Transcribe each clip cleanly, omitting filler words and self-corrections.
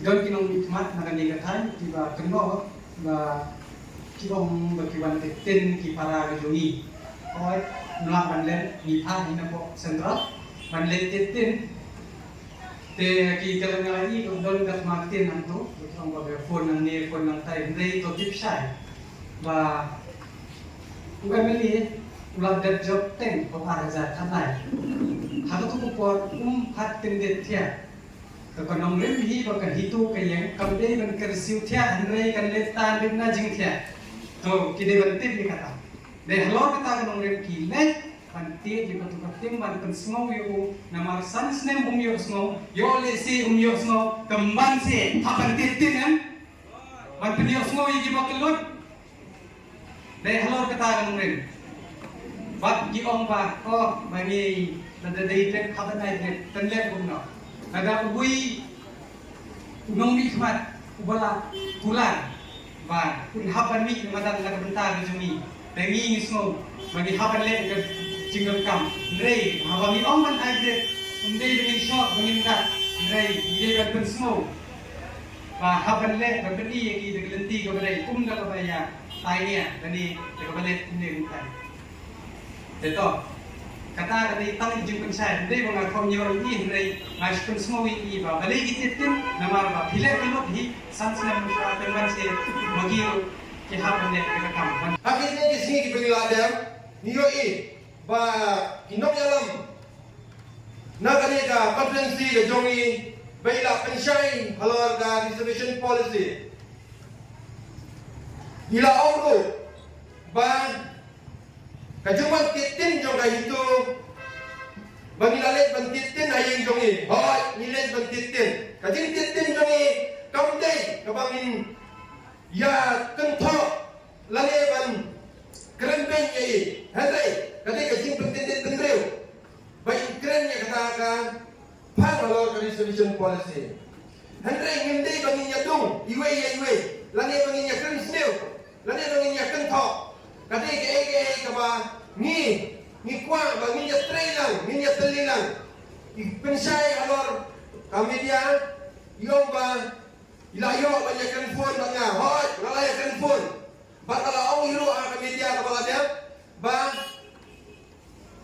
Don kinong mitmat na kanigatan, kiba kenno ba kibong bakiwan tin ki para gedungi. Oi nolak banlen mipa hina po sentral banlen tin te ki kalau ngalai ko don kat martin anto ang ba phone nang ni phone nang tai ndai to tip sai ba bukan meli ulah dat job ten ko para za thanai hado tu ko hat tin det thiaก็น้องเล่นฮีบอกกันฮีตู้กันยังกำเด้มันกระซิวเทียอันเรกันเล็บตาเล็บหน้าจิงเทียโตกิเลวันติดนี่กataเดี๋ยวฮัลโหลกataกันน้องเล่นกิเลวันติดอยู่กับตัวติมวันเป็นสงบอยู่น้ำมันสันสเนมอยู่สงบโยเลซีอยู่สงบกำบันเสียทับกันติดติดนั้นวันเป็นอยู่สงบยี่บอกกันลุ้นเดี๋ยวฮัลโหลกataกันน้องเล่นวัดยี่องปะก็ไม่มีนั่นจะได้เล็บทับกันได้เล็บเป็นเล็บผมเนาะAda ubui unong nikmat ubala kulan ba kun haban mi madan la bentar ni jumi pengi ngisno bagi haban le ke jingal kam rei haban mi ong man aide unde dengan shot bangin kat rei ide kan pen snow ba haban le kan beni ki de lenti ke rei da ka baya tai ni bani de ka bale ni kan teto kata dari tang jing pensai dei bang khom nyor ni rei mai kun smo wi ba bale git tin namar ba phile kelot hi sansna musra teman se magio ki ha bane ka kam akhir ni sini ki pengila adam niyo ba kinong yalam nagane ka conference ga jongi baila pensai halor ga reservation policy ila ongo ba kajuman titin jong kay itu bangilalet ban titin ayeng jongi hoy nilet ban titin kajing titin jongi kamdei kabangin ya kentho lale ban keren ben ye hadai kadai kajing ban titin tendreu bai keren ya kata ka pangalo resolution policy handai ngindei bangin ya dung iwe lale bangin ya keren sneu lale bangin ya kentho kadai ke kaba ni kuang bagi nya trailang ni nya telilang pensai alor kami dia yong ba ilayo ba nya kan phone ba nga hoy wala ya kan phone ba kala ong hiro kami dia ka ba dia ba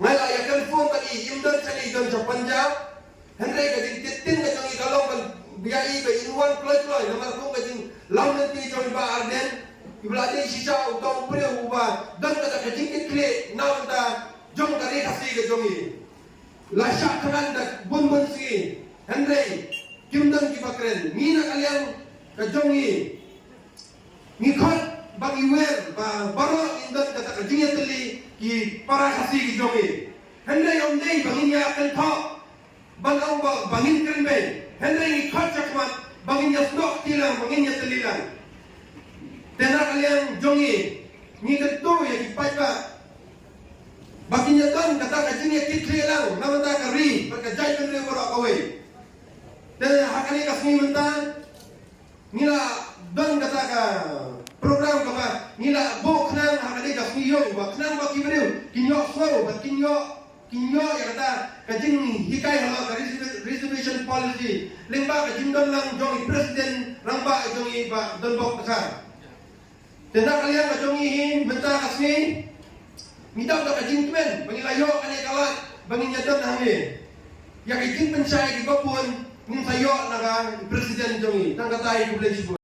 wala ya kan phone tadi imdan sali don sa Punjab hendrai ka din titin ka jong ikalong ban biai ba inwan kloy namar ko ka din law nanti jong ba arden ibulade sisa utong pre uba dan kata kajingkit kle nawda jong kari khasi ke jongi la sha khanan da bun si hendrei kimdan ki bakren mina kalian ka jongi ni khot bagi wer ba baro indan kata kajingya teli ki para khasi ke jongi hendrei omdei bangin ya kan tho bangau ba bangin krenbe hendrei ni khot chakmat bangin ya snok tilang bangin ya telilang tena kalian jongi ni ketu ya dipaiba baginya kan kata kajini kitri lang namanta kari berkajai pendiri berak kawai dan hakali kasmi mentang nila don kata ka program kama nila bo khnang hakali kasmi yo ba khnang ba kibreu kinyo so ba kinyo ya kata kajing hikai hala reservation policy lemba kajing don lang jongi presiden ramba jongi ba don bok besar tena kalian kajongi mentah kasmi minta dak kajing tuen bangilayo kane kalat bangin nyadon hange ya kajing pensai di babun ning sayo naga presiden jongi tang katai ku boleh